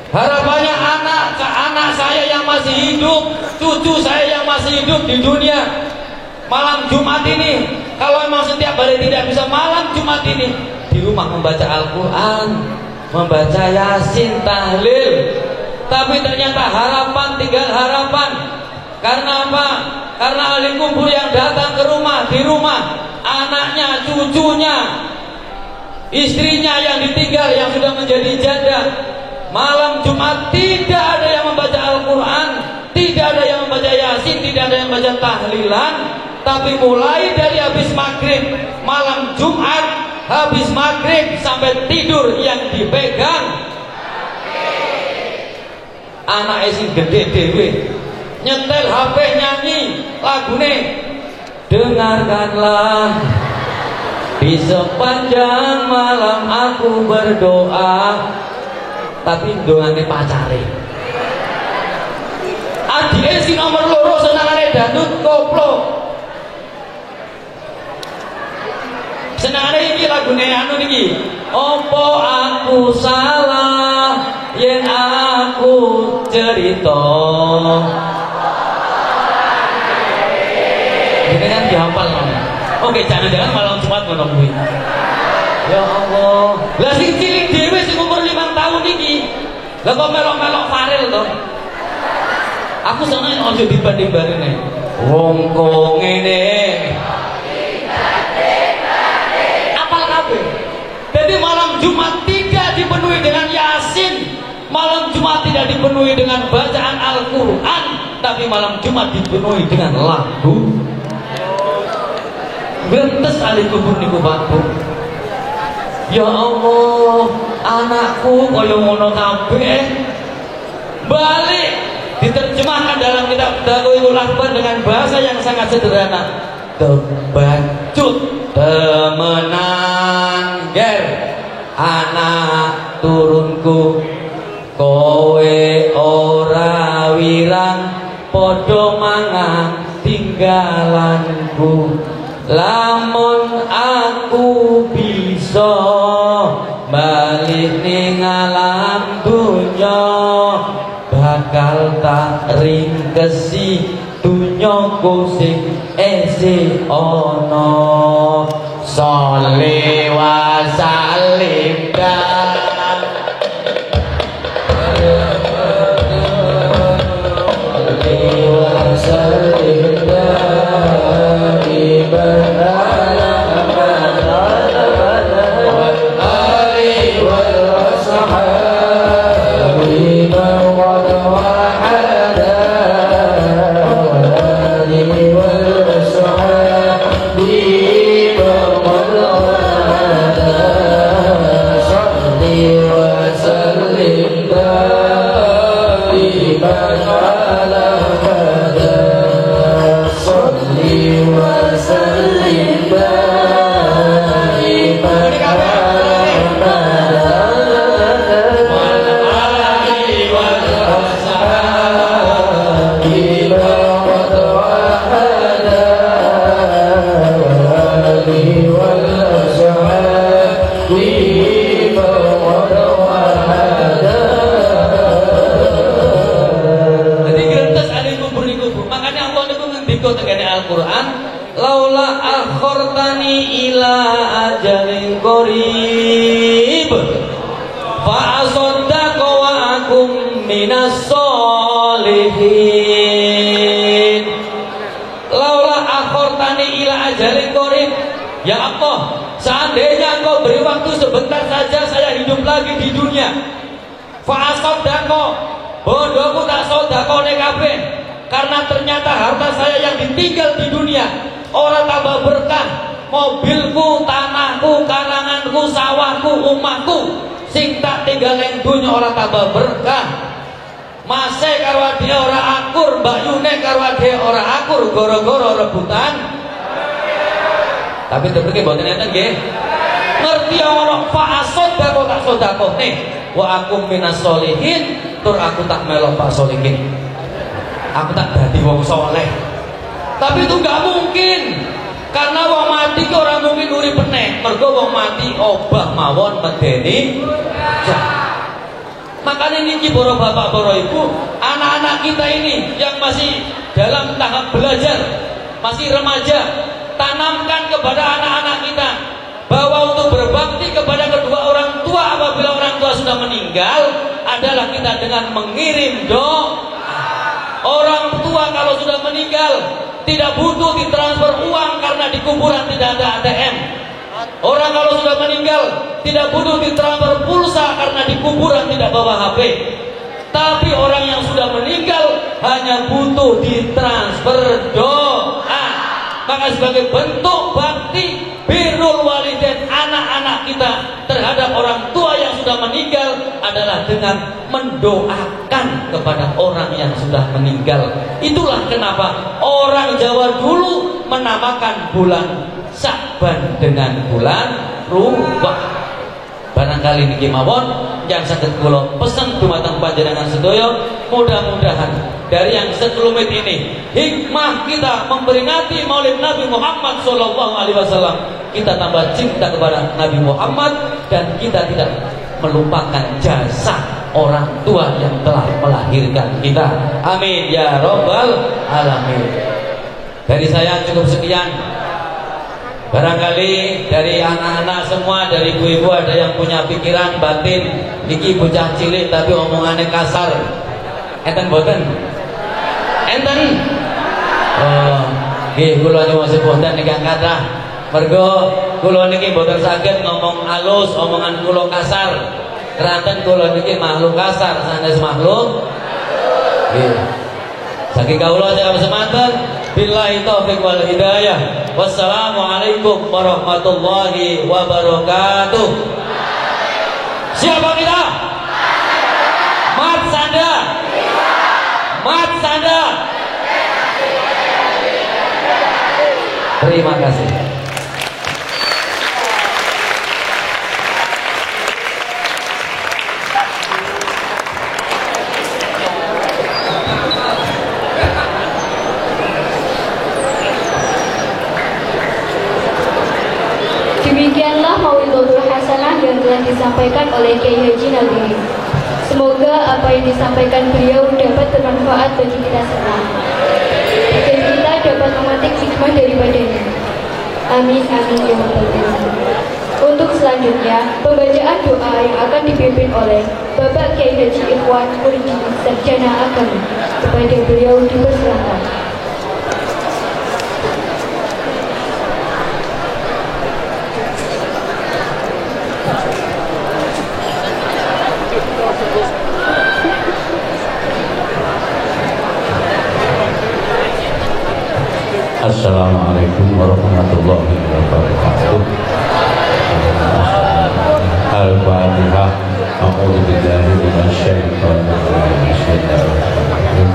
Harapannya anak saya yang masih hidup, cucu saya yang masih hidup di dunia. Malam Jumat ini, kalau memang setiap hari tidak bisa, malam Jumat ini di rumah membaca Al-Quran, membaca Yasin, tahlil. Tapi ternyata harapan tinggal harapan. Karena apa? Karena ahli kubur yang datang ke rumah, di rumah anaknya, cucunya, istrinya yang ditinggal, yang sudah menjadi janda, malam Jumat tidak ada yang membaca Al-Quran, tidak ada yang membaca Yasin, tidak ada yang membaca tahlilan. Tapi mulai dari habis maghrib malam Jumat, habis maghrib sampai tidur yang dipegang anak sing gede dewe, nyetel HP nyanyi lagune dengarkanlah. Di sepanjang malam aku berdoa, tapi doane pacare. Adike si nomor loro senengane dangdut koplo. Senengane iki lagune anu niki. Opo aku salah yen aku cerita. Ini kan dihafal namanya. Oke, jangan-jangan malam Jumat ngono kuwi. Ya Allah. Lah sing cilik dhewe sing umur 5 tahun iki. Lah kok melok-melok Farel to? Aku seneng aja dibanding-bandingne. Wong kok ngene. Apal kabeh. Jadi malam Jumat tidak dipenuhi dengan Yasin. Malam Jumat tidak tidak dipenuhi dengan bacaan Al-Quran, tapi malam Jumat dipenuhi dengan lagu. Gentes ahli kubur niku Pak Bu. Ya Allah, anakku kaya ngono kabeh. Balik diterjemahkan dalam kitab Dakwahul Akbar dengan bahasa yang sangat sederhana. Kebacut temenan ger anak turunku, kowe ora wirang podo mangan tinggalanku. Lamun aku bisa balik ning alam dunya, bakal tak ringkesi dunyaku sing esi ono. Sholli wa sallim Ya Allah, seandainya Engkau beri waktu sebentar saja saya hidup lagi di dunia. Fa'asodako, bodohku tak sodako kabeh. Karena ternyata harta saya yang ditinggal di dunia orang tambah berkah. Mobilku, tanahku, karanganku, sawahku, umahku sing tak tinggal yang dunia orang tambah berkah. Masih karo dia orang akur, Mbak Yune karo dia orang akur, goro-goro rebutan. Tapi terbukti boten enten nggih. Ngerti ana fa'asodako tak sodako nih. Wa akum minas solihin, tur aku tak melok pak solihin. Aku tak dadi wong soleh. Tapi itu gak mungkin. Karena wong mati ki ora mungkin urip meneh. Mergo wong mati obah mawon medeni. Makanya niki para bapak, para ibu, anak-anak kita ini yang masih dalam tahap belajar, masih remaja, tanamkan kepada anak-anak kita bahwa untuk berbakti kepada kedua orang tua apabila orang tua sudah meninggal adalah kita dengan mengirim doa. Orang tua kalau sudah meninggal tidak butuh ditransfer uang karena di kuburan tidak ada ATM. Orang kalau sudah meninggal tidak butuh ditransfer pulsa karena di kuburan tidak bawa HP. Tapi orang yang sudah meninggal hanya butuh ditransfer doa. Maka sebagai bentuk bakti birrul walidain anak-anak kita terhadap orang tua yang sudah meninggal adalah dengan mendoakan kepada orang yang sudah meninggal. Itulah kenapa orang Jawa dulu menamakan bulan Sya'ban dengan bulan Ruwah. Barangkali niki mawon yang saged kula pesen dumateng panjenengan sedaya, mudah-mudahan dari yang sekelumit ini hikmah kita memperingati Maulid Nabi Muhammad SAW, kita tambah cinta kepada Nabi Muhammad dan kita tidak melupakan jasa orang tua yang telah melahirkan kita. Amin ya rabbal alamin. Dari saya cukup sekian. Barangkali dari anak-anak semua, dari ibu-ibu ada yang punya pikiran batin iki bocah cilik tapi omongannya kasar. Enten boten? Enten? Oh, nggih kula nyuwun sepunten ingkang kathah. Mergo kula niki boten saged ngomong halus, omongan kula kasar. Keranten kula niki makhluk kasar sanes makhluk. Nggih. Saking kawula cekap semanten, billahi taufik wal hidayah. Wassalamualaikum warahmatullahi wabarakatuh. Siapa kita? Mat Sanda. Mat Sanda. Terima kasih. Demikianlah mauidhatul hasanah yang telah disampaikan oleh Kiai Haji Nabili. Semoga apa yang disampaikan beliau dapat bermanfaat bagi kita semua dan kita dapat memetik hikmah daripadanya. Amin amin ya rabbal alamin. Untuk selanjutnya, pembacaan doa yang akan dipimpin oleh Bapak Kiai Haji Ikhwan Murji Sarjana Agama. Kepada beliau dipersilakan. Assalamualaikum warahmatullahi wabarakatuh. Al-Fatihah. A'udzu billahi minasyaitonir rajim. Bismillahirrahmanirrahim.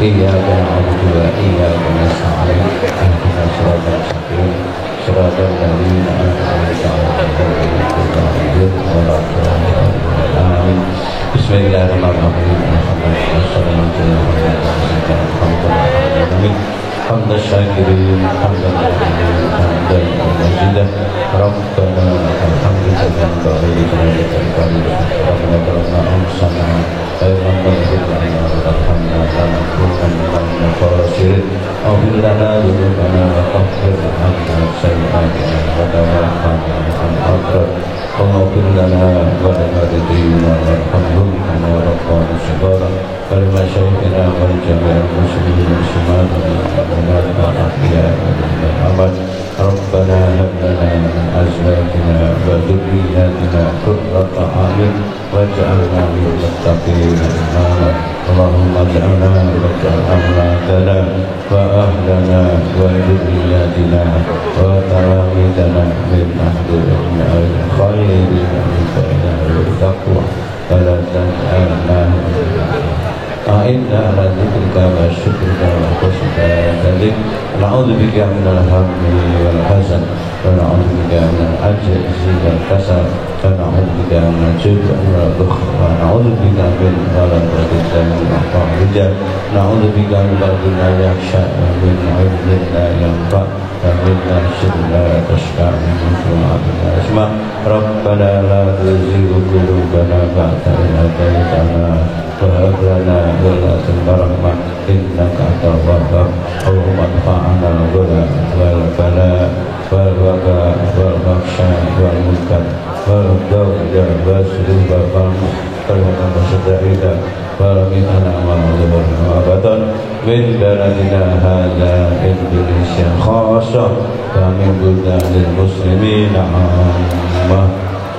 Iyyaka na'budu wa iyyaka nasta'in. Ihdinas siratal mustaqim. Siratal ladzina an'amta 'alaihim ghairil maghdubi 'alaihim. Amin. Bismillahirrahmanirrahim. حمد الشاكرين حمدا لله حمدا مجيدا ربنا لك الحمد كما ينبغي لجلالك الكريم ربنا ظلمنا انفسنا فإن لم تغفر لنا وترحمنا لنكونن من الخاسرين اغفر لنا ذنوبنا وكفر عنا سيئاتنا وتوفنا مع الأبرار واغفر لنا ولوالدينا وارحمهم كما ربنا صغارا ولمشايخنا ولجميع المسلمين والمسلمات والمؤمنات والأحياء والأموات ربنا هب لنا من أزواجنا وذرياتنا قرة أعين واجعلنا للمتقين إماما اللهم اجعلنا واجعل أولادنا وأهلنا وذرياتنا وتلاميذنا من أهل الخير والتقوى ولا تجعلنا أعنا على ذكرك وشكرك وحسن عبادتك نعوذ بك من الهم والحزن ونعوذ بك من العجز والكسل ونعوذ بك من الجبن والبخل ونعوذ بك من غلبة الدم والرجال نعوذ بك من قلب لا يخشى ومن علم لا ينفع ومن نفس لا تشفع من سمعة لا يسمع ربنا لا تزغ قلوبنا بعد إذ هديتنا وهب لنا من لدنك رحمة إنك أنت الوهاب اللهم ادفعنا الغلا والبلاء والوباء والفحشاء والمنكر والضرر والسلوك والمستعيدا ورمينا ما ظهر وبطن من بلدنا هذا إندونيسيا خاصة ومن بلدان المسلمين عامة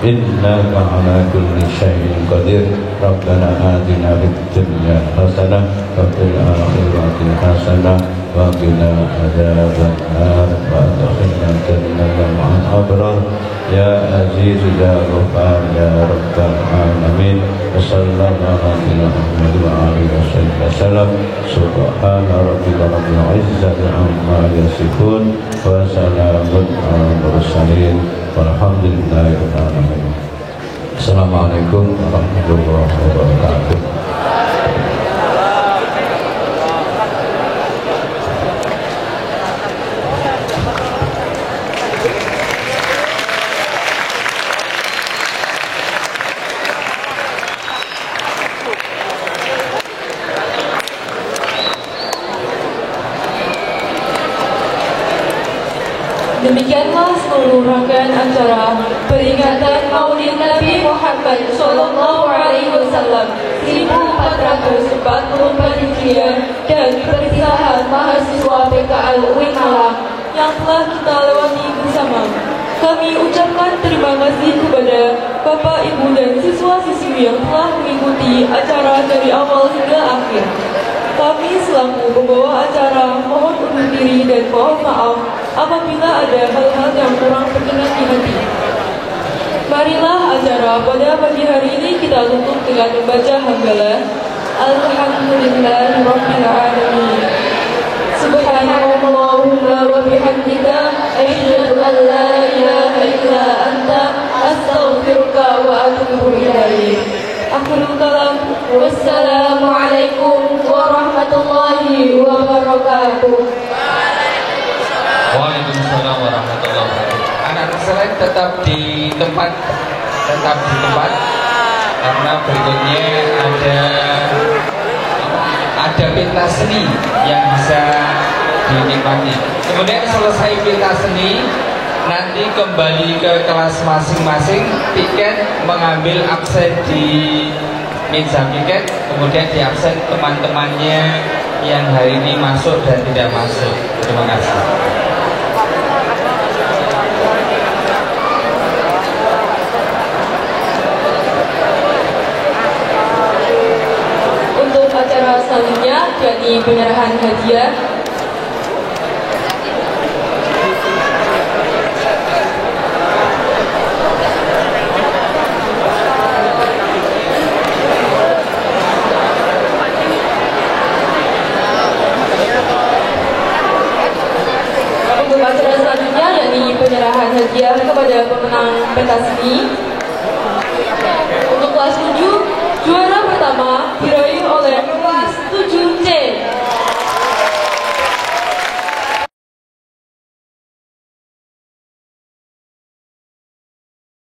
إنك على كل شيء قدير ربنا آتنا في الدنيا حسنة وفي الآخرة حسنة وقنا عذاب النار وأدخلنا الجنة مع الأبرار يا عزيز يا غفار يا رب العالمين وصلى الله على محمد وآله وصحبه وسلم سبحان ربك رب العزة عما يصفون وسلام على المرسلين والحمد لله رب العالمين. Assalamualaikum warahmatullahi wabarakatuh. Demikianlah seluruh rangkaian acara peringatan Maulid Nabi Muhammad Sallallahu Alaihi Wasallam 1444 Hijriah dan perpisahan mahasiswa PKL UIN Malang yang telah kita lewati bersama. Kami ucapkan terima kasih kepada Bapak, Ibu, dan siswa-siswi yang telah mengikuti acara dari awal hingga akhir. Kami selaku pembawa acara mohon undur diri dan mohon maaf apabila ada hal-hal yang kurang berkenan di hati. Marilah acara pada pagi hari ini kita tutup dengan membaca hamdalah. Alhamdulillahirabbil alamin. Subhanallahumma wa bihamdika asyhadu an la ilaha illa anta astaghfiruka wa atubu ilaik. Akhirul kalam. Wassalamualaikum warahmatullahi wabarakatuh. Waalaikumsalam warahmatullahi wabarakatuh. Anak-anak selain tetap di tempat, karena berikutnya ada pentas seni yang bisa dinikmati. Kemudian selesai pentas seni, nanti kembali ke kelas masing-masing, tiket mengambil absen di meja tiket, kemudian di absen teman-temannya yang hari ini masuk dan tidak masuk. Terima kasih. Untuk acara selanjutnya yakni penyerahan hadiah. Untuk acara selanjutnya yakni penyerahan hadiah kepada pemenang pentas seni. Untuk kelas 7